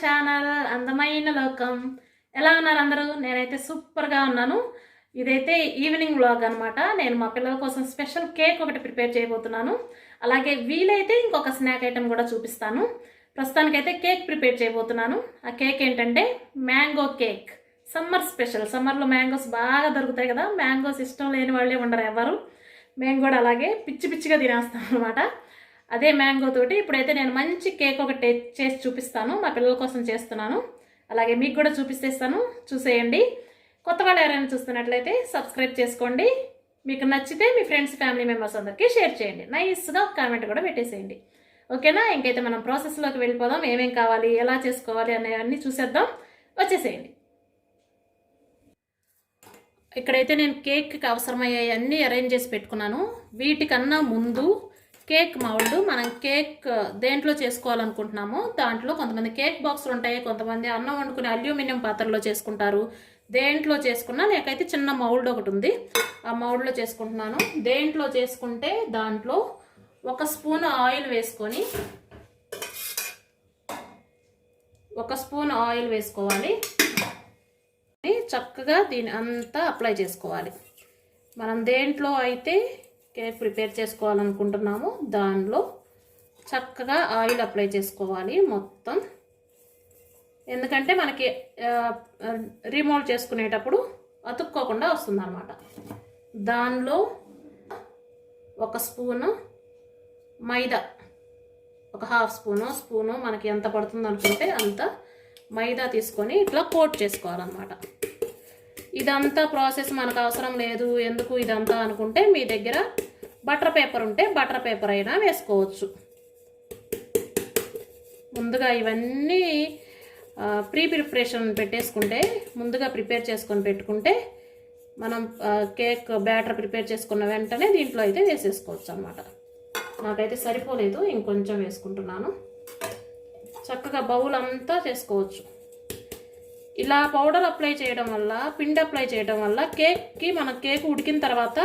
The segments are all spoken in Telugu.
ఛానల్ అందమైన లోకం. ఎలా ఉన్నారు అందరూ? నేనైతే సూపర్గా ఉన్నాను. ఇదైతే ఈవినింగ్ వ్లాగ్ అనమాట. నేను మా పిల్లల కోసం స్పెషల్ కేక్ ఒకటి ప్రిపేర్ చేయబోతున్నాను. అలాగే వీలైతే ఇంకొక స్నాక్ ఐటెం కూడా చూపిస్తాను. ప్రస్తుతానికైతే కేక్ ప్రిపేర్ చేయబోతున్నాను. ఆ కేక్ ఏంటంటే మ్యాంగో కేక్. Summer special. సమ్మర్లో మ్యాంగోస్ బాగా దొరుకుతాయి కదా. మ్యాంగోస్ ఇష్టం లేని వాళ్ళే ఉండరు ఎవరు. మేము కూడా అలాగే పిచ్చి పిచ్చిగా తినేస్తాం అనమాట. అదే మ్యాంగో తోటి ఇప్పుడైతే నేను మంచి కేక్ ఒకటి చేసి చూపిస్తాను. మా పిల్లల కోసం చేస్తున్నాను. అలాగే మీకు కూడా చూపిస్తేస్తాను, చూసేయండి. కొత్త వాళ్ళు ఎవరైనా చూస్తున్నట్లయితే సబ్స్క్రైబ్ చేసుకోండి. మీకు నచ్చితే మీ ఫ్రెండ్స్ ఫ్యామిలీ మెంబర్స్ అందరికీ షేర్ చేయండి. నైస్గా ఒక కామెంట్ కూడా పెట్టేసేయండి. ఓకేనా? ఇంకైతే మనం ప్రాసెస్లోకి వెళ్ళిపోదాం. ఏమేం కావాలి, ఎలా చేసుకోవాలి అనేవన్నీ చూసేద్దాం. వచ్చేసేయండి. ఇక్కడైతే నేను కేక్కి అవసరమయ్యాయి అన్నీ అరేంజ్ చేసి పెట్టుకున్నాను. వీటికన్నా ముందు కేక్ మౌల్డ్, మనం కేక్ దేంట్లో చేసుకోవాలనుకుంటున్నామో దాంట్లో కొంతమంది కేక్ బాక్సులు ఉంటాయి, కొంతమంది అన్నం వండుకునే అల్యూమినియం పాత్రలో చేసుకుంటారు. దేంట్లో చేసుకున్నా నాకైతే చిన్న మౌల్డ్ ఒకటి ఉంది, ఆ మౌల్డ్లో చేసుకుంటున్నాను. దేంట్లో చేసుకుంటే దాంట్లో 1 స్పూన్ ఆయిల్ వేసుకొని 1 స్పూన్ ఆయిల్ వేసుకోవాలి. చక్కగా దీన్ని అంతా అప్లై చేసుకోవాలి. మనం దేంట్లో అయితే కేక్ ప్రిపేర్ చేసుకోవాలనుకుంటున్నామో దానిలో చక్కగా ఆయిల్ అప్లై చేసుకోవాలి మొత్తం. ఎందుకంటే మనకి రిమూవ్ చేసుకునేటప్పుడు అతుక్కోకుండా వస్తుంది అన్నమాట. దానిలో 1 స్పూను మైదా, 1/2 స్పూను మనకి ఎంత పడుతుంది అనుకుంటే అంత మైదా తీసుకొని ఇట్లా కోట్ చేసుకోవాలన్నమాట. ఇదంతా ప్రాసెస్ మనకు అవసరం లేదు, ఎందుకు ఇదంతా అనుకుంటే మీ దగ్గర బటర్ పేపర్ ఉంటే బటర్ పేపర్ అయినా వేసుకోవచ్చు. ముందుగా ఇవన్నీ ప్రిపరేషన్ పెట్టేసుకుంటే, ముందుగా ప్రిపేర్ చేసుకొని పెట్టుకుంటే మనం కేక్ బ్యాటర్ ప్రిపేర్ చేసుకున్న వెంటనే దీంట్లో అయితే వేసేసుకోవచ్చు అన్నమాట. నాకైతే సరిపోలేదు, ఇంకొంచెం వేసుకుంటున్నాను. చక్కగా బౌల్ అంతా చేసుకోవచ్చు. ఇలా పౌడర్ అప్లై చేయడం వల్ల, పిండి అప్లై చేయడం వల్ల కేక్కి మన కేక్ ఉడికిన తర్వాత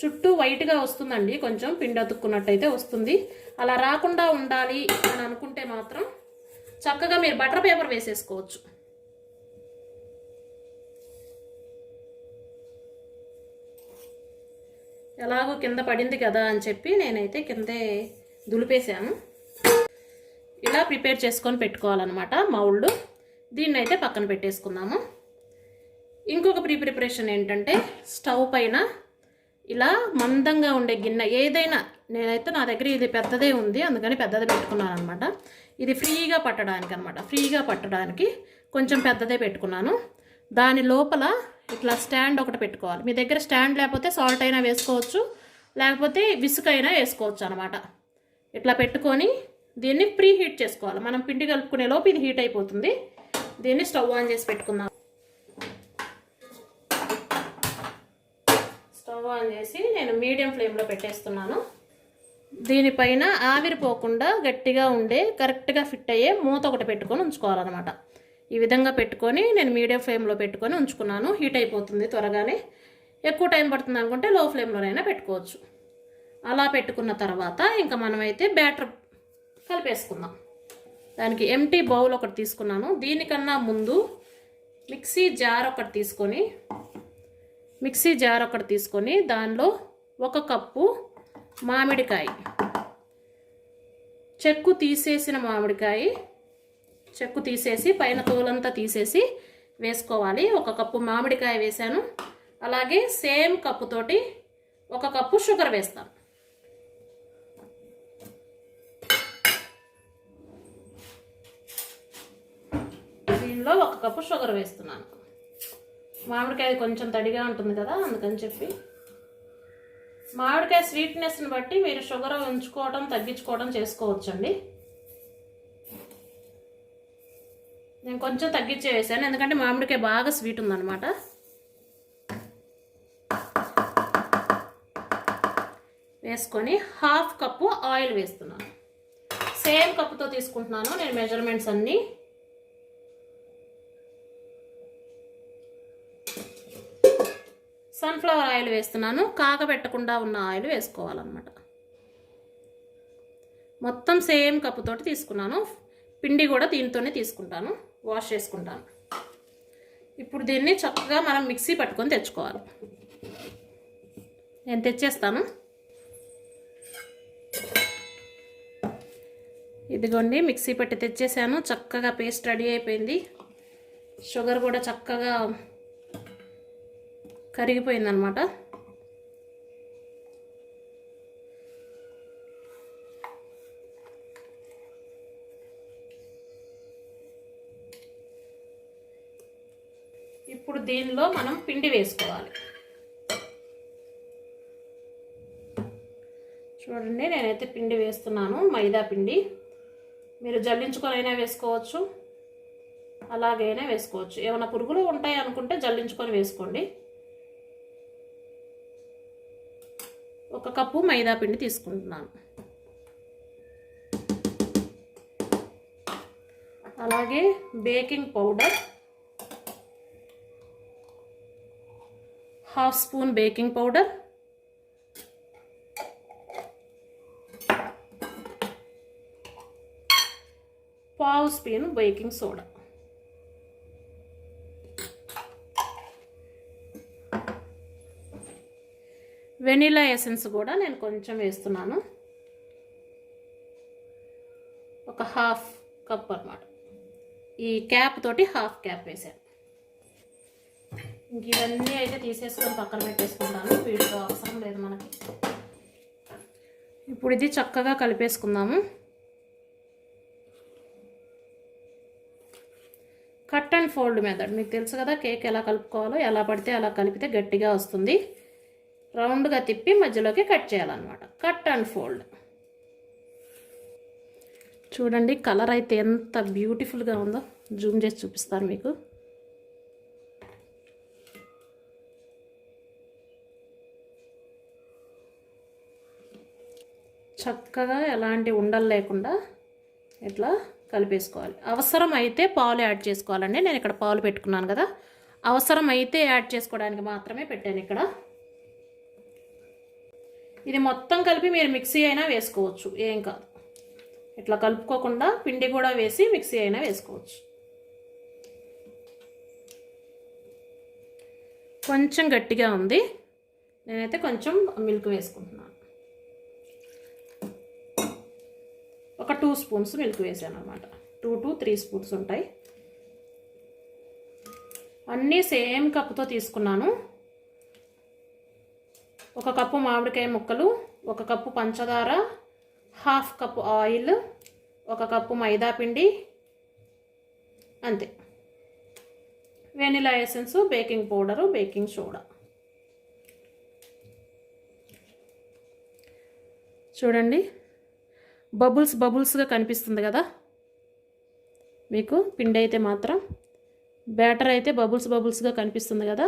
చుట్టూ వైట్గా వస్తుందండి. కొంచెం పిండి అతుక్కున్నట్టయితే వస్తుంది. అలా రాకుండా ఉండాలి అని అనుకుంటే మాత్రం చక్కగా మీరు బటర్ పేపర్ వేసేసుకోవచ్చు. ఎలాగో కింద పడింది కదా అని చెప్పి నేనైతే కిందే దులిపేశాను. ఇలా ప్రిపేర్ చేసుకొని పెట్టుకోవాలన్నమాట మౌల్డ్. దీన్ని అయితే పక్కన పెట్టేసుకుందాము. ఇంకొక ప్రిపరేషన్ ఏంటంటే స్టవ్ పైన ఇలా మందంగా ఉండే గిన్నె ఏదైనా, నేనైతే నా దగ్గర ఇది పెద్దదే ఉంది అందుకని పెద్దది పెట్టుకున్నాను అనమాట. ఇది ఫ్రీగా పట్టడానికి అనమాట. ఫ్రీగా పట్టడానికి కొంచెం పెద్దదే పెట్టుకున్నాను. దాని లోపల ఇట్లా స్టాండ్ ఒకటి పెట్టుకోవాలి. మీ దగ్గర స్టాండ్ లేకపోతే సాల్ట్ అయినా వేసుకోవచ్చు, లేకపోతే విసుకైనా వేసుకోవచ్చు అనమాట. ఇట్లా పెట్టుకొని దీన్ని ప్రీ హీట్ చేసుకోవాలి. మనం పిండి కలుపుకునే లోపు ఇది హీట్ అయిపోతుంది. దీన్ని స్టవ్ ఆన్ చేసి పెట్టుకుందాం. స్టవ్ ఆన్ చేసి నేను మీడియం ఫ్లేమ్లో పెట్టేస్తున్నాను. దీనిపైన ఆవిరిపోకుండా గట్టిగా ఉండే కరెక్ట్గా ఫిట్ అయ్యే మూత ఒకటి పెట్టుకొని ఉంచుకోవాలన్నమాట. ఈ విధంగా పెట్టుకొని నేను మీడియం ఫ్లేమ్లో పెట్టుకొని ఉంచుకున్నాను. హీట్ అయిపోతుంది త్వరగానే. ఎక్కువ టైం పడుతుంది అనుకుంటే లో ఫ్లేమ్లోనైనా పెట్టుకోవచ్చు. అలా పెట్టుకున్న తర్వాత ఇంకా మనమైతే బ్యాటర్ కలిపేసుకుందాం. దానికి ఎంటీ బౌల్ ఒకటి తీసుకున్నాను. దీనికన్నా ముందు మిక్సీ జార్ ఒకటి తీసుకొని దానిలో 1 కప్పు మామిడికాయ, చెక్కు తీసేసిన మామిడికాయ, చెక్కు తీసేసి పైన తోలంతా తీసేసి వేసుకోవాలి. 1 కప్పు మామిడికాయ వేసాను. అలాగే సేమ్ కప్పుతోటి 1 కప్పు షుగర్ వేస్తాను. దీనిలో 1 కప్పు షుగర్ వేస్తున్నాను. మామిడికాయ కొంచెం తడిగా ఉంటుంది కదా, అందుకని చెప్పి మామిడికాయ స్వీట్నెస్ని బట్టి మీరు షుగర్ ఉంచుకోవడం తగ్గించుకోవడం చేసుకోవచ్చండి. నేను కొంచెం తగ్గించే వేసాను, ఎందుకంటే మామిడికాయ బాగా స్వీట్ ఉందన్నమాట. వేసుకొని 1/2 కప్పు ఆయిల్ వేస్తున్నాను. సేమ్ కప్పుతో తీసుకుంటున్నాను నేను మెజర్మెంట్స్ అన్నీ. సన్ఫ్లవర్ ఆయిల్ వేస్తున్నాను. కాగబెట్టకుండా ఉన్న ఆయిల్ వేసుకోవాలన్నమాట. మొత్తం సేమ్ కప్పుతోటి తీసుకున్నాను. పిండి కూడా దీంతోనే తీసుకుంటాను, వాష్ చేసుకుంటాను. ఇప్పుడు దీన్ని చక్కగా మనం మిక్సీ పట్టుకొని తెచ్చుకోవాలి. నేను తెచ్చేస్తాను. ఇదిగోండి మిక్సీ పట్టి తెచ్చేసాను. చక్కగా పేస్ట్ రెడీ అయిపోయింది. షుగర్ కూడా చక్కగా కరిగిపోయిందనమాట. ఇప్పుడు దీనిలో మనం పిండి వేసుకోవాలి. చూడండి నేనైతే పిండి వేస్తున్నాను, మైదా పిండి. మీరు జల్లించుకొనైనా వేసుకోవచ్చు, అలాగైనా వేసుకోవచ్చు. ఏమైనా పురుగులు ఉంటాయి అనుకుంటే జల్లించుకొని వేసుకోండి. 1 కప్పు మైదా పిండి తీసుకుంటున్నాను. అలాగే baking powder 1/2 spoon baking powder, 1/2 spoon baking soda, vanilla essence కూడా నేను కొంచెం వేస్తున్నాను, 1/2 కప్ అన్నమాట. ఈ క్యాప్ తోటి 1/2 క్యాప్ వేసాను. ఇంక ఇవన్నీ అయితే తీసేసుకొని పక్కన పెట్టేసుకుంటాను, వీటితో అవసరం లేదు మనకి. ఇప్పుడు ఇది చక్కగా కలిపేసుకుందాము. కట్ అండ్ ఫోల్డ్ మెథడ్ మీకు తెలుసు కదా, కేక్ ఎలా కలుపుకోవాలో. ఎలా పడితే అలా కలిపితే గట్టిగా వస్తుంది. రౌండ్గా తిప్పి మధ్యలోకి కట్ చేయాలన్నమాట. Cut and fold. చూడండి కలర్ అయితే ఎంత బ్యూటిఫుల్గా ఉందో. జూమ్ చేసి చూపిస్తాను మీకు. చక్కగా ఎలాంటి ఉండలు లేకుండా ఇట్లా కలిపేసుకోవాలి. అవసరం అయితే పాలు యాడ్ చేసుకోవాలండి. నేను ఇక్కడ పాలు పెట్టుకున్నాను కదా, అవసరం అయితే యాడ్ చేసుకోవడానికి మాత్రమే పెట్టాను ఇక్కడ. ఇది మొత్తం కలిపి మీరు మిక్సీ అయినా వేసుకోవచ్చు, ఏం కాదు. ఇట్లా కలుపుకోకుండా పిండి కూడా వేసి మిక్సీ అయినా వేసుకోవచ్చు. కొంచెం గట్టిగా ఉంది, నేనైతే కొంచెం మిల్క్ వేసుకుంటున్నాను. ఒక 2 స్పూన్స్ మిల్క్ వేసాను అనమాట. 2 to 3 స్పూన్స్ ఉంటాయి. అన్నీ సేమ్ కప్పుతో తీసుకున్నాను. 1 కప్పు మామిడికాయ ముక్కలు, 1 కప్పు పంచదార, 1/2 కప్పు ఆయిల్, 1 కప్పు మైదా పిండి, అంతే. Vanilla essence, baking powder, baking soda. చూడండి బబుల్స్గా కనిపిస్తుంది కదా మీకు. పిండి అయితే మాత్రం, బ్యాటర్ అయితే బబుల్స్గా కనిపిస్తుంది కదా,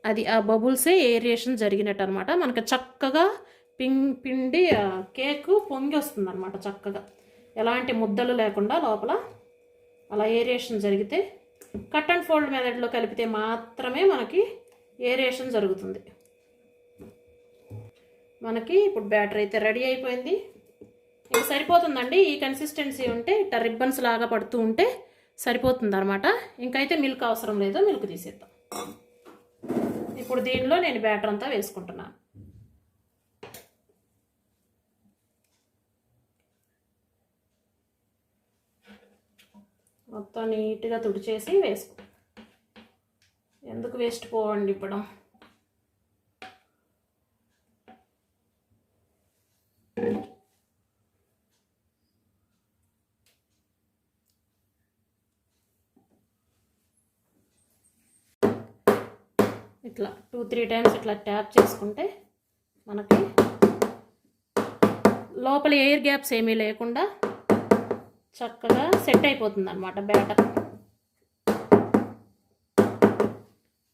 అది ఆ బబుల్సే ఏరియేషన్ జరిగినట్టు అనమాట. మనకు చక్కగా పిండి కేకు పొంగి వస్తుంది అనమాట. చక్కగా ఎలాంటి ముద్దలు లేకుండా లోపల అలా ఏరియేషన్ జరిగితే, కట్ అండ్ ఫోల్డ్ మెథడ్లో కలిపితే మాత్రమే మనకి ఏరియేషన్ జరుగుతుంది. మనకి ఇప్పుడు బ్యాటర్ అయితే రెడీ అయిపోయింది. ఇది సరిపోతుందండి. ఈ కన్సిస్టెన్సీ ఉంటే ఇట్లా రిబ్బన్స్ లాగా పడుతూ ఉంటే సరిపోతుంది అనమాట. ఇంకైతే మిల్క్ అవసరం లేదు, మిల్క్ తీసేద్దాం. ఇప్పుడు దీనిలో నేను బ్యాటర్ అంతా వేసుకుంటున్నాను. మొత్తం నీట్గా తుడిచేసి వేసుకో. ఎందుకు వేస్ట్ పోవండి ఇప్పుడు. ఇట్లా 2-3 టైమ్స్ ఇట్లా ట్యాప్ చేసుకుంటే మనకి లోపల ఎయిర్ గ్యాప్స్ ఏమీ లేకుండా చక్కగా సెట్ అయిపోతుంది అన్నమాట బ్యాటర్.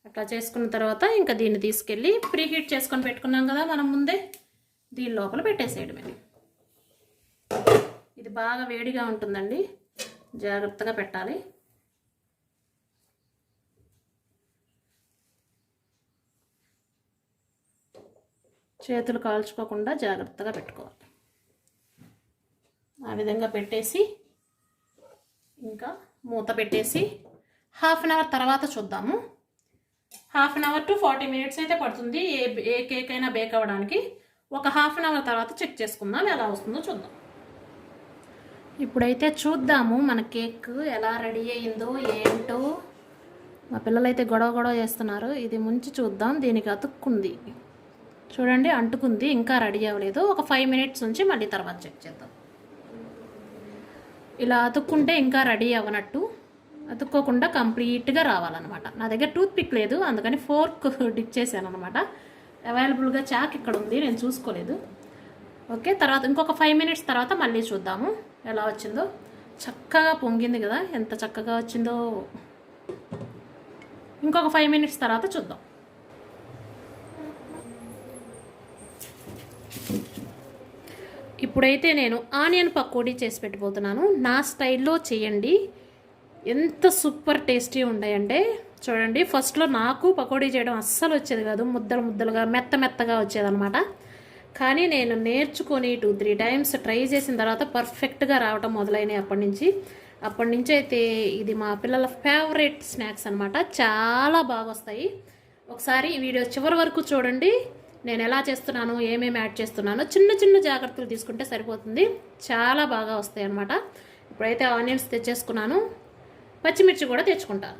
అట్లా చేసుకున్న తర్వాత ఇంకా దీన్ని తీసుకెళ్ళి ప్రీ హీట్ చేసుకొని పెట్టుకున్నాం కదా మనం ముందే, దీని లోపల పెట్టేసేయడమే. ఇది బాగా వేడిగా ఉంటుందండి, జాగ్రత్తగా పెట్టాలి. చేతులు కాల్చుకోకుండా జాగ్రత్తగా పెట్టుకోవాలి. ఆ విధంగా పెట్టేసి ఇంకా మూత పెట్టేసి హాఫ్ అన్ అవర్ తర్వాత చూద్దాము. Half an hour to 40 minutes అయితే పడుతుంది ఏ కేక్ అయినా బేక్ అవ్వడానికి. ఒక హాఫ్ అన్ అవర్ తర్వాత చెక్ చేసుకుందాం ఎలా వస్తుందో చూద్దాం. ఇప్పుడైతే చూద్దాము మన కేక్ ఎలా రెడీ అయిందో ఏంటో. మా పిల్లలైతే గొడవ చేస్తున్నారు. ఇది ముంచి చూద్దాం. దీనికి అతుక్కుంది చూడండి, అంటుకుంది, ఇంకా రెడీ అవ్వలేదు. ఒక 5 మినిట్స్ నుంచి మళ్ళీ తర్వాత చెక్ చేద్దాం. ఇలా అతుక్కుంటే ఇంకా రెడీ అవ్వనట్టు, అతుక్కోకుండా కంప్లీట్గా రావాలన్నమాట. నా దగ్గర టూత్ పిక్ లేదు, అందుకని ఫోర్క్ డిప్ చేశాను అనమాట. అవైలబుల్గా చాక్ ఇక్కడ ఉంది, నేను చూసుకోలేదు. ఓకే, తర్వాత ఇంకొక 5 మినిట్స్ తర్వాత మళ్ళీ చూద్దాము ఎలా వచ్చిందో. చక్కగా పొంగింది కదా, ఎంత చక్కగా వచ్చిందో. ఇంకొక 5 మినిట్స్ తర్వాత చూద్దాం. ఇప్పుడైతే నేను ఆనియన్ పకోడీ చేసి పెట్టిపోతున్నాను. నా స్టైల్లో చేయండి, ఎంత సూపర్ టేస్టీ ఉంటాయంటే చూడండి. ఫస్ట్లో నాకు పకోడీ చేయడం అస్సలు వచ్చేది కాదు, ముద్దలుగా మెత్తగా వచ్చేదనమాట. కానీ నేను నేర్చుకొని 2-3 టైమ్స్ ట్రై చేసిన తర్వాత పర్ఫెక్ట్గా రావటం మొదలైనవి. అప్పటి నుంచి అయితే ఇది మా పిల్లల ఫేవరెట్ స్నాక్స్ అనమాట. చాలా బాగా వస్తాయి. ఒకసారి ఈ వీడియో చివరి వరకు చూడండి, నేను ఎలా చేస్తున్నాను, ఏమేమి యాడ్ చేస్తున్నానో. చిన్న జాగ్రత్తలు తీసుకుంటే సరిపోతుంది, చాలా బాగా వస్తాయి అన్నమాట. ఇప్పుడైతే ఆనియన్స్ తెచ్చేసుకున్నాను, పచ్చిమిర్చి కూడా తెచ్చుకుంటాను.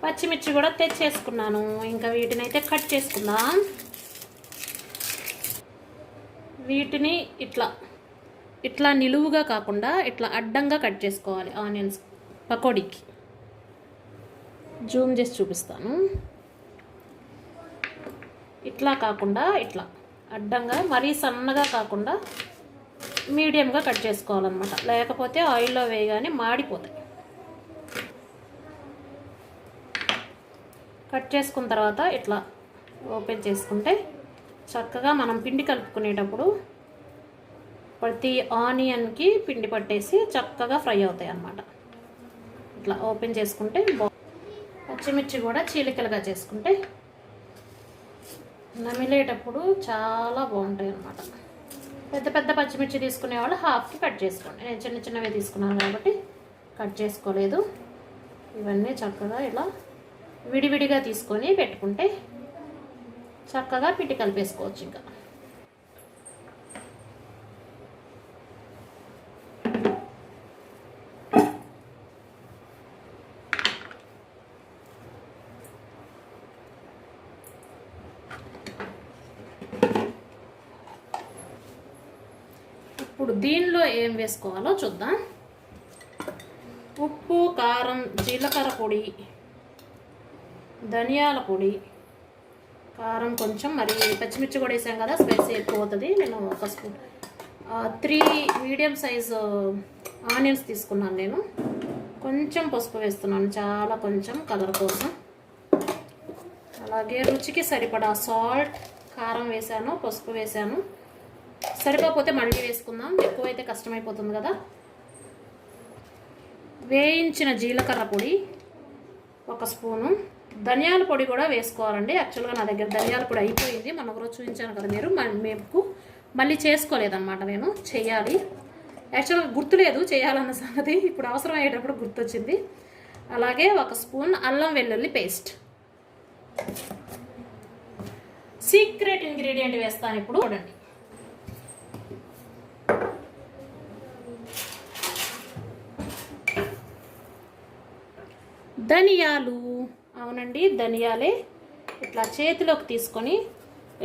పచ్చిమిర్చి కూడా తెచ్చేసుకున్నాను. ఇంకా వీటిని అయితే కట్ చేసుకుందాం. వీటిని ఇట్లా నిలువుగా కాకుండా ఇట్లా అడ్డంగా కట్ చేసుకోవాలి. ఆనియన్స్ పకోడీకి జూమ్ చేసి చూపిస్తాను. ఇట్లా కాకుండా ఇట్లా అడ్డంగా, మరీ సన్నగా కాకుండా మీడియంగా కట్ చేసుకోవాలన్నమాట. లేకపోతే ఆయిల్లో వేయగానే మాడిపోతాయి. కట్ చేసుకున్న తర్వాత ఇట్లా ఓపెన్ చేసుకుంటే చక్కగా మనం పిండి కలుపుకునేటప్పుడు ప్రతి ఆనియన్కి పిండి పట్టేసి చక్కగా ఫ్రై అవుతాయి అన్నమాట. ఇట్లా ఓపెన్ చేసుకుంటే పచ్చిమిర్చి కూడా చీలికలుగా చేసుకుంటే నమిలేటప్పుడు చాలా బాగుంటాయి అన్నమాట. పెద్ద పచ్చిమిర్చి తీసుకునే వాళ్ళు హాఫ్కి కట్ చేసుకోండి. నేను చిన్నవే తీసుకున్నాను కాబట్టి కట్ చేసుకోలేదు. ఇవన్నీ చక్కగా ఇలా విడివిడిగా తీసుకొని పెట్టుకుంటే చక్కగా పిండి కలిపేసుకోవచ్చు. ఇంకా ఇప్పుడు దీనిలో ఏం వేసుకోవాలో చూద్దాం. ఉప్పు, కారం, జీలకర్ర పొడి, ధనియాల పొడి, కారం కొంచెం, మరి పచ్చిమిర్చి కూడా వేసాం కదా, స్పైసీ ఎక్కువ అవుతుంది. నేను ఒక స్పూన్ 3 మీడియం సైజు ఆనియన్స్ తీసుకున్నాను. నేను కొంచెం పసుపు వేస్తున్నాను, చాలా కొంచెం కలర్ కోసం. అలాగే రుచికి సరిపడా సాల్ట్, కారం వేసాను, పసుపు వేసాను. సరిపోతే మళ్ళీ వేసుకుందాం, ఎక్కువైతే కష్టమైపోతుంది కదా. వేయించిన జీలకర్ర పొడి 1 స్పూను, ధనియాల పొడి కూడా వేసుకోవాలండి. యాక్చువల్గా నా దగ్గర ధనియాల పొడి అయిపోయింది, మొన్న ఒకరోజు చూపించాను కదా మీరు. మేము మళ్ళీ చేసుకోలేదన్నమాట, నేను చేయాలి. యాక్చువల్గా గుర్తులేదు చేయాలన్న సంగతి, ఇప్పుడు అవసరం అయ్యేటప్పుడు గుర్తొచ్చింది. అలాగే 1 స్పూన్ అల్లం వెల్లుల్లి పేస్ట్. సీక్రెట్ ఇంగ్రీడియంట్ వేస్తాను ఇప్పుడు, చూడండి. ధనియాలు, అవునండి ధనియాలే. ఇట్లా చేతిలోకి తీసుకొని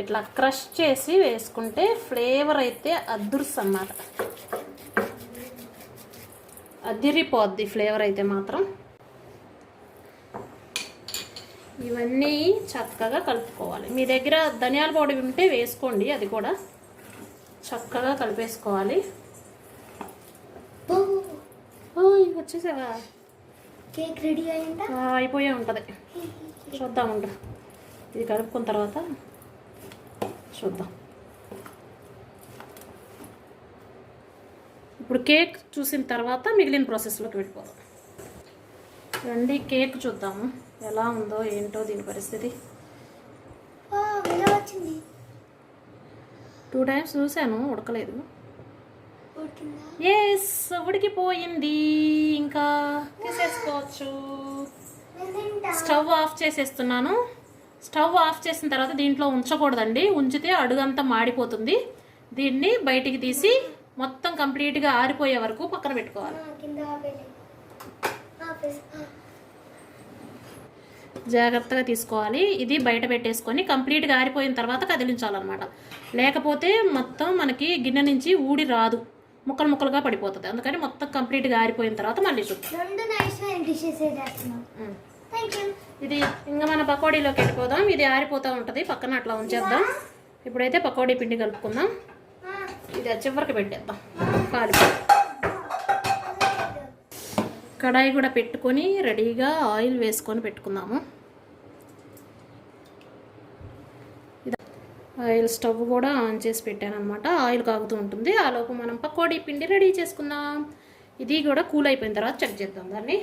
ఇట్లా క్రష్ చేసి వేసుకుంటే ఫ్లేవర్ అయితే అద్దుర్స్ అన్నమాట, అదిరిపోద్ది ఫ్లేవర్ అయితే మాత్రం. ఇవన్నీ చక్కగా కలుపుకోవాలి. మీ దగ్గర ధనియాల పొడి ఉంటే వేసుకోండి, అది కూడా చక్కగా కలిపేసుకోవాలి. వచ్చేసావా? కేక్ రెడీ అయిందా? అయిపోయే ఉంటుంది, చూద్దామంట. ఇది కలుపుకున్న తర్వాత చూద్దాం. ఇప్పుడు కేక్ చూసిన తర్వాత మిగిలిన ప్రాసెస్లోకి వెళ్ళిపోదాం. రండి కేక్ చూద్దాము ఎలా ఉందో ఏంటో దీని పరిస్థితి. వచ్చింది. 2 టైమ్స్ చూశాను, ఉడకలేదు. ఉడికిందా? ఎస్, ఉడికిపోయింది. ఇంకా తీసేసుకోవచ్చు. నేను తింటా. స్టవ్ ఆఫ్ చేసేస్తున్నాను. స్టవ్ ఆఫ్ చేసిన తర్వాత దీంట్లో ఉంచకూడదండి, ఉంచితే అడుగంతా మాడిపోతుంది. దీన్ని బయటికి తీసి మొత్తం కంప్లీట్గా ఆరిపోయే వరకు పక్కన పెట్టుకోవాలి. కింద ఆపేలే. ఆపేసి. జాగ్రత్తగా తీసుకోవాలి. ఇది బయట పెట్టేసుకొని కంప్లీట్గా ఆరిపోయిన తర్వాత కదిలించాలన్నమాట. లేకపోతే మొత్తం మనకి గిన్నె నుంచి ఊడి రాదు, ముక్కలు ముక్కలుగా పడిపోతుంది. అందుకని మొత్తం కంప్లీట్గా ఆరిపోయిన తర్వాత మళ్ళీ చూద్దాం. 2 నైస్ డిషెస్ చేస్తున్నాం. Thank you. ఇది ఇంకా మన పకోడీలోకి వెళ్ళిపోదాం. ఇది ఆరిపోతూ ఉంటుంది, పక్కన అట్లా ఉంచేద్దాం. ఇప్పుడైతే పకోడీ పిండి కలుపుకుందాం. ఇది చివరికి పెట్టేద్దాం. కాలిపో కడాయి కూడా పెట్టుకొని రెడీగా ఆయిల్ వేసుకొని పెట్టుకుందాము. ఆయిల్ స్టవ్ కూడా ఆన్ చేసి పెట్టాను అనమాట. ఆయిల్ కాగుతూ ఉంటుంది. ఆ లోపు మనం పకోడీ పిండి రెడీ చేసుకుందాం. ఇది కూడా కూల్ అయిపోయిన తర్వాత చెక్ చేద్దాం దాన్ని.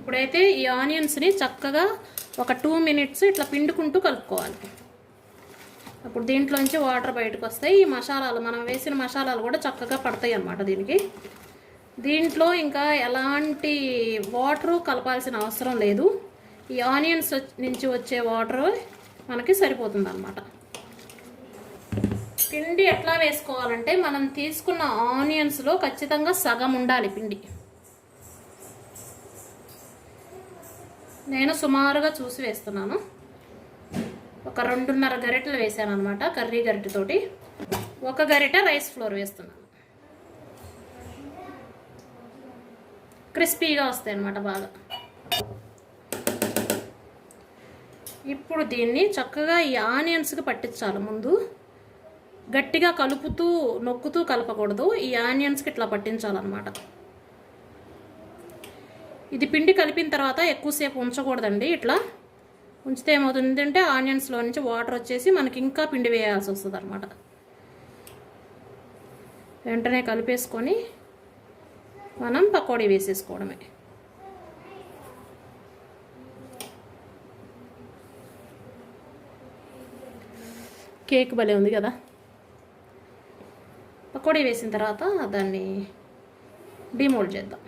ఇప్పుడైతే ఈ ఆనియన్స్ని చక్కగా ఒక 2 మినిట్స్ ఇట్లా పిండుకుంటూ కలుపుకోవాలి. అప్పుడు దీంట్లోంచి వాటర్ బయటకు వస్తాయి. ఈ మసాలాలు, మనం వేసిన మసాలాలు కూడా చక్కగా పడతాయి అన్నమాట దీనికి. దీంట్లో ఇంకా ఎలాంటి వాటరు కలపాల్సిన అవసరం లేదు. ఈ ఆనియన్స్ నుంచి వచ్చే వాటర్ మనకి సరిపోతుంది అన్నమాట. పిండి ఎట్లా వేసుకోవాలంటే మనం తీసుకున్న ఆనియన్స్లో ఖచ్చితంగా సగం ఉండాలి పిండి. నేను సుమారుగా చూసి వేస్తున్నాను. ఒక 2.5 గరిటెలు వేసాను అనమాట, కర్రీ గరిటెతోటి. 1 గరిట రైస్ ఫ్లోర్ వేస్తున్నాను. క్రిస్పీగా వస్తాయి అన్నమాట బాగా. ఇప్పుడు దీన్ని చక్కగా ఈ ఆనియన్స్కి పట్టించాలి. ముందు గట్టిగా కలుపుతూ నొక్కుతూ కలపకూడదు, ఈ ఆనియన్స్కి ఇట్లా పట్టించాలన్నమాట. ఇది పిండి కలిపిన తర్వాత ఎక్కువసేపు ఉంచకూడదండి. ఇట్లా ఉంచితే ఏమవుతుందంటే ఆనియన్స్లో నుంచి వాటర్ వచ్చేసి మనకి ఇంకా పిండి వేయాల్సి వస్తుంది అనమాట. వెంటనే కలిపేసుకొని మనం పకోడీ వేసేసుకోవడమే. కేక్ భలే ఉంది కదా. పకోడీ వేసిన తర్వాత దాన్ని డిమోల్డ్ చేద్దాం.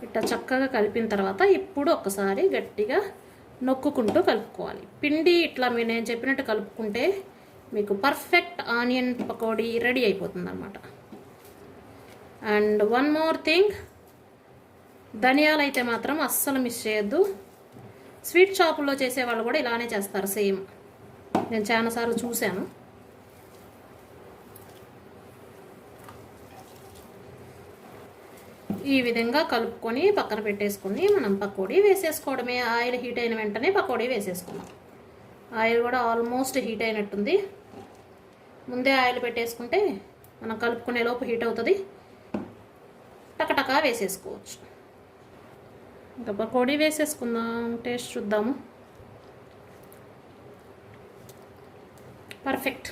ఇట్లా చక్కగా కలిపిన తర్వాత ఇప్పుడు ఒక్కసారి గట్టిగా నొక్కుకుంటూ కలుపుకోవాలి. పిండి ఇట్లా నేను చెప్పినట్టు కలుపుకుంటే మీకు పర్ఫెక్ట్ ఆనియన్ పకోడీ రెడీ అయిపోతుంది అన్నమాట. అండ్ వన్ మోర్ థింగ్, ధనియాలు అయితే మాత్రం అస్సలు మిస్ చేయొద్దు. స్వీట్ షాపుల్లో చేసేవాళ్ళు కూడా ఇలానే చేస్తారు సేమ్. నేను చాలాసార్లు చూశాను. ఈ విధంగా కలుపుకొని పక్కన పెట్టేసుకొని మనం పకోడీ వేసేసుకోవడమే. ఆయిల్ హీట్ అయిన వెంటనే పకోడీ వేసేసుకున్నాం. ఆయిల్ కూడా ఆల్మోస్ట్ హీట్ అయినట్టుంది. ముందే ఆయిల్ పెట్టేసుకుంటే మనం కలుపుకునే లోపు హీట్ అవుతుంది. టకటకా వేసేసుకోవచ్చు. ఇంకా పకోడీ వేసేసుకుందాం, టేస్ట్ చూద్దాము. పర్ఫెక్ట్.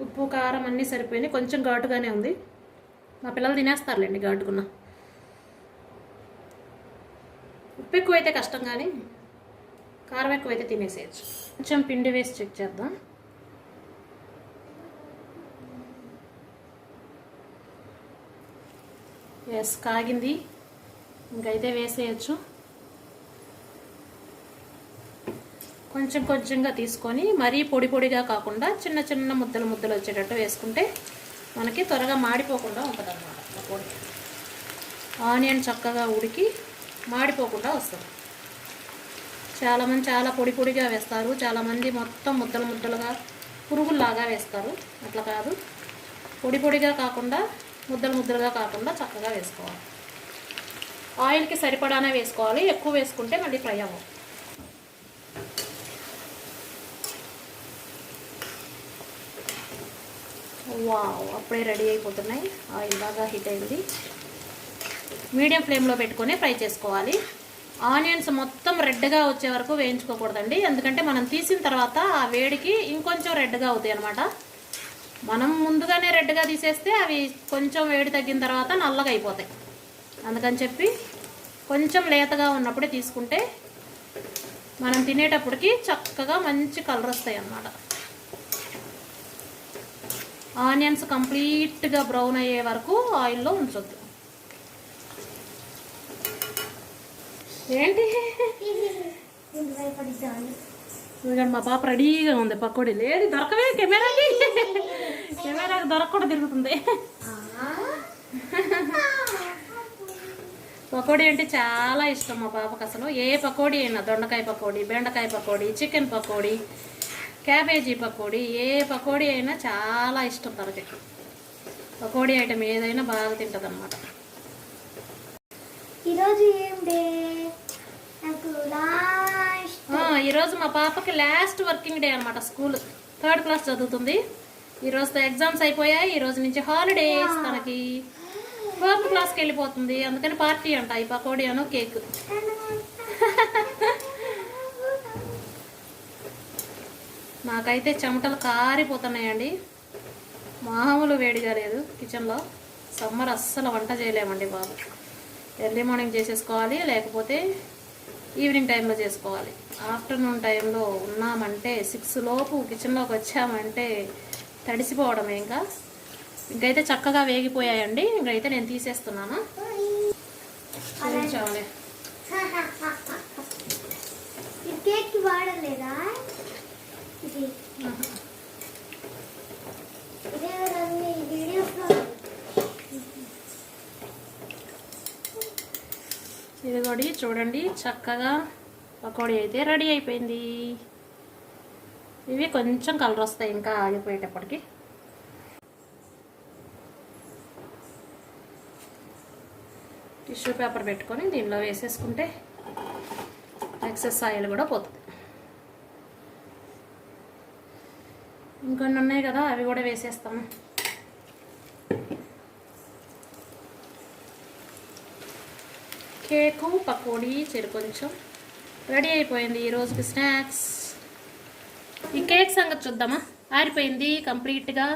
ఉప్పు కారం అన్నీ సరిపోయినాయి. కొంచెం ఘాటుగానే ఉంది. మా పిల్లలు తినేస్తారులేండి ఘాటుకున్న. ఉప్పు ఎక్కువైతే కష్టం, కానీ కారం ఎక్కువైతే తినేసేయచ్చు. కొంచెం పిండి వేసి చెక్ చేద్దాం. ఎస్, కాగింది. ఇంకైతే వేసేయచ్చు. కొంచెం కొంచెంగా తీసుకొని మరీ పొడి పొడిగా కాకుండా చిన్న చిన్న ముద్దలు ముద్దలు వచ్చేటట్టు వేసుకుంటే మనకి త్వరగా మాడిపోకుండా ఉంటుంది అన్నమాట పకోడీ. ఆనియన్ చక్కగా ఉడికి మాడిపోకుండా వస్తుంది. చాలామంది చాలా పొడి పొడిగా వేస్తారు, చాలామంది మొత్తం ముద్దలు ముద్దలుగా పురుగుల్లాగా వేస్తారు. అట్లా కాదు, పొడి పొడిగా కాకుండా ముద్దలు ముద్దలుగా కాకుండా చక్కగా వేసుకోవాలి. ఆయిల్కి సరిపడానే వేసుకోవాలి, ఎక్కువ వేసుకుంటే మళ్ళీ ఫ్రై అవ్వవు. వావ్, అప్పుడే రెడీ అయిపోతున్నాయి. ఆయిల్ బాగా హీట్ అయింది. మీడియం ఫ్లేమ్లో పెట్టుకొని ఫ్రై చేసుకోవాలి. ఆనియన్స్ మొత్తం రెడ్గా వచ్చే వరకు వేయించుకోకూడదండి, ఎందుకంటే మనం తీసిన తర్వాత ఆ వేడికి ఇంకొంచెం రెడ్గా అవుతాయి అన్నమాట. మనం ముందుగానే రెడ్గా తీసేస్తే అవి కొంచెం వేడి తగ్గిన తర్వాత నల్లగా అయిపోతాయి. అందుకని చెప్పి కొంచెం లేతగా ఉన్నప్పుడే తీసుకుంటే మనం తినేటప్పటికి చక్కగా మంచి కలర్ వస్తాయి అన్నమాట. ఆనియన్స్ కంప్లీట్గా బ్రౌన్ అయ్యే వరకు ఆయిల్లో ఉంచొద్దు. ఏంటి ఇదిగోండి మా పాప రెడీగా ఉంది పకోడీ. లేదు దొరకవే కెమెరాకి దొరకకుండా తిరుగుతుంది. పకోడీ అంటే చాలా ఇష్టం మా పాపకు. అసలు ఏ పకోడీ అయినా, దొండకాయ పకోడీ, బెండకాయ పకోడీ, చికెన్ పకోడీ, క్యాబేజీ పకోడీ, ఏ పకోడీ అయినా చాలా ఇష్టం తనకి. పకోడీ ఐటమ్ ఏదైనా బాగా తింటుంది అనమాట. ఈరోజు మా పాపకి లాస్ట్ వర్కింగ్ డే అనమాట. స్కూల్ 3rd క్లాస్ చదువుతుంది. ఈరోజుతో ఎగ్జామ్స్ అయిపోయాయి. ఈ రోజు నుంచి హాలిడేస్. తనకి 4th క్లాస్కి వెళ్ళిపోతుంది. అందుకని పార్టీ అంట. ఈ పకోడీ అను కేక్. నాకైతే చెమటలు కారిపోతున్నాయండి. మామూలు వేడిగా లేదు కిచెన్లో. సమ్మర్ అస్సలు వంట చేయలేమండి బాబు. ఎర్లీ మార్నింగ్ చేసేసుకోవాలి, లేకపోతే ఈవినింగ్ టైంలో చేసుకోవాలి. ఆఫ్టర్నూన్ టైంలో ఉన్నామంటే 6 లోపు కిచెన్లోకి వచ్చామంటే తడిసిపోవడమే. ఇంకైతే చక్కగా వేగిపోయాయండి. ఇంకైతే నేను తీసేస్తున్నాను. చాలే ఇది కూడా చూడండి, చక్కగా పకోడీ అయితే రెడీ అయిపోయింది. ఇవి కొంచెం కలర్ వస్తాయి ఇంకా ఆగిపోయేటప్పటికి. టిష్యూ పేపర్ పెట్టుకొని దీనిలో వేసేసుకుంటే ఎక్సెస్ ఆయిల్ కూడా పోతుంది. ఇంకొన్ని ఉన్నాయి కదా, అవి కూడా వేసేస్తాము. కేకు పకోడీ కొంచెం రెడీ అయిపోయింది ఈ రోజుకి స్నాక్స్. ఈ కేక్ సంగతి చూద్దామా. ఆరిపోయింది కంప్లీట్గా.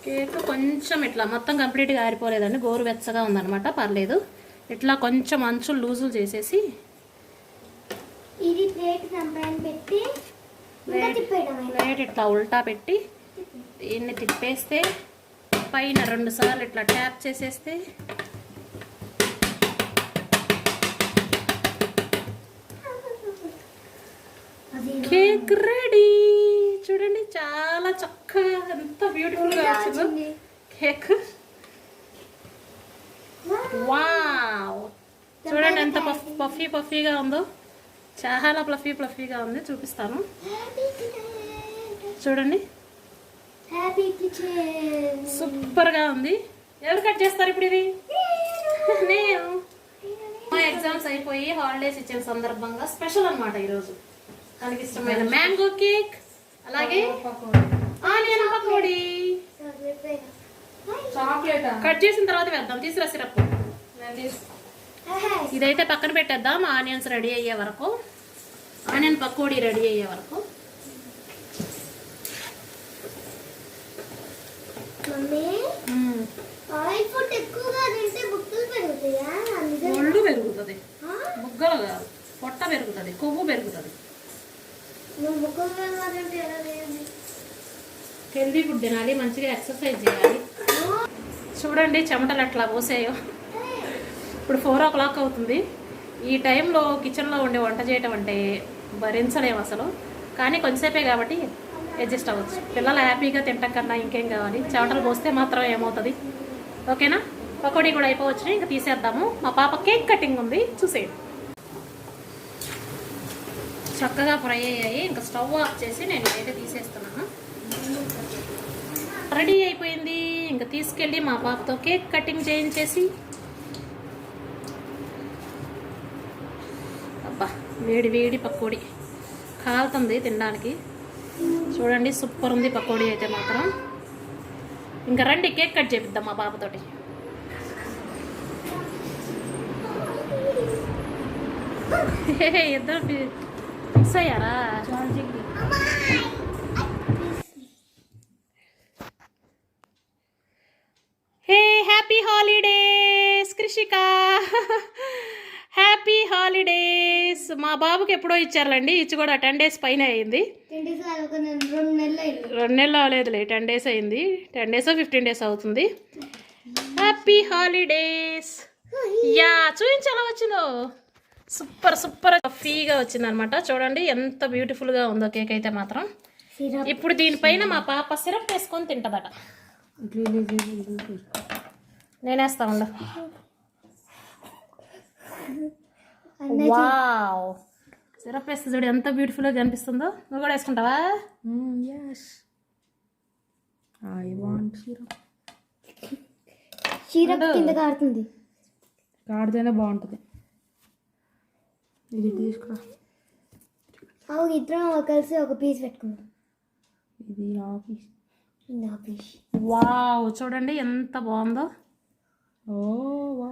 కేక్ కొంచెం ఇట్లా మొత్తం కంప్లీట్గా ఆరిపోలేదండి, గోరువెచ్చగా ఉందన్నమాట. పర్లేదు. ఇట్లా కొంచెం అంచులు లూజులు చేసేసి ప్లేట్ ఇట్లా ఉల్టా పెట్టి దీన్ని తిప్పేస్తే పైన 2 సార్లు ఇట్లా ట్యాప్ చేసేస్తే కేక్ రెడీ. చూడండి చాలా చక్కగా, ఎంత బ్యూటిఫుల్గా వచ్చింది కేక్. వావ్, చూడండి ఎంత పఫీగా ఉందో. చాలా ఫ్లఫీగా ఉంది. చూపిస్తాను చూడండి. సూపర్గా ఉంది. ఎవరు కట్ చేస్తారు ఇప్పుడు ఇది? నేను. మా ఎగ్జామ్స్ అయిపోయి హాలిడేస్ ఇచ్చిన సందర్భంగా స్పెషల్ అనమాట ఈరోజు. తనకి ఇష్టమైన మ్యాంగో కేక్, అలాగే ఆనియన్ పకోడీ. కట్ చేసిన తర్వాత వేద్దాం. తీసుకురా సిరప్. ఇదైతే పక్కన పెట్టేద్దాం ఆనియన్స్ రెడీ అయ్యే వరకు, ఆనియన్ పకోడీ రెడీ అయ్యే వరకు. ఒళ్ళు పెరుగుతుంది, బుగ్గలు కాదు, పొట్ట పెరుగుతుంది, కొవ్వు పెరుగుతుంది. హెల్దీ ఫుడ్ తినాలి, మంచిగా ఎక్సర్సైజ్ చేయాలి. చూడండి చెమటలు అట్లా పోసాయో. ఇప్పుడు 4 o'clock అవుతుంది. ఈ టైంలో కిచెన్లో ఉండి వంట చేయటం అంటే భరించలేము అసలు. కానీ కొంచెంసేపే కాబట్టి అడ్జస్ట్ అవ్వచ్చు. పిల్లలు హ్యాపీగా తింటాం కన్నా ఇంకేం కావాలి. చెమటలు పోస్తే మాత్రం ఏమవుతుంది. ఓకేనా. పకోడీ కూడా అయిపోవచ్చు. ఇంకా తీసేద్దాము. మా పాప కేక్ కటింగ్ ఉంది, చూసేయండి. చక్కగా ఫ్రై అయ్యాయి. ఇంకా స్టవ్ ఆఫ్ చేసి నేను ఇదైతే తీసేస్తున్నాను. రెడీ అయిపోయింది. ఇంకా తీసుకెళ్ళి మా పాపతో కేక్ కటింగ్ చేయించేసి, అబ్బా వేడి వేడి పకోడీ కాలుతుంది తినడానికి. చూడండి సూపర్ ఉంది పకోడీ అయితే మాత్రం. ఇంకా రండి కేక్ కట్ చేపిద్దాం మా పాపతోటి. ఇద్దరు ఫిక్స్ అయ్యారా? Hey happy holidays Krishika, happy holidays. మా బాబుకి ఎప్పుడో ఇచ్చారులేండి, ఇచ్చి కూడా 10 days పైన అయింది. 2 నెలలు అయింది. 2 నెలలు అవ్వలేదులే, 10 days అయింది. 10 days 15 days అవుతుంది. Happy holidays. యా చూపించి ఎలా వచ్చిందో, సూపర్ సూపర్ ఫీగా వచ్చింది అనమాట. చూడండి ఎంత బ్యూటిఫుల్గా ఉందో కేక్ అయితే మాత్రం. ఇప్పుడు దీనిపైన మా పాప సిరప్ వేసుకొని తింటదట. నేనేస్తా ఉండ. వావ్, సిరప్ వేస్తే చూడు ఎంత బ్యూటిఫుల్గా కనిపిస్తుందో. నువ్వు కూడా వేసుకుంటావా? సిరప్ కింద కారుతుంది. కాడితేనే బాగుంటుంది. ఇది తీసుకురా. ఇద్దరం కలిసి ఒక పీస్ పెట్టుకుందాం. ఇది ఆఫీస్. వావ్ చూడండి ఎంత బాగుందో. ఓ వా,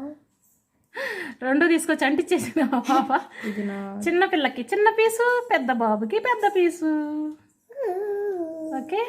2 తీసుకొచ్చి అంటించేసింది మా పాప. ఇది నా చిన్న పిల్లకి చిన్న పీసు, పెద్ద బాబుకి పెద్ద పీసు. ఓకే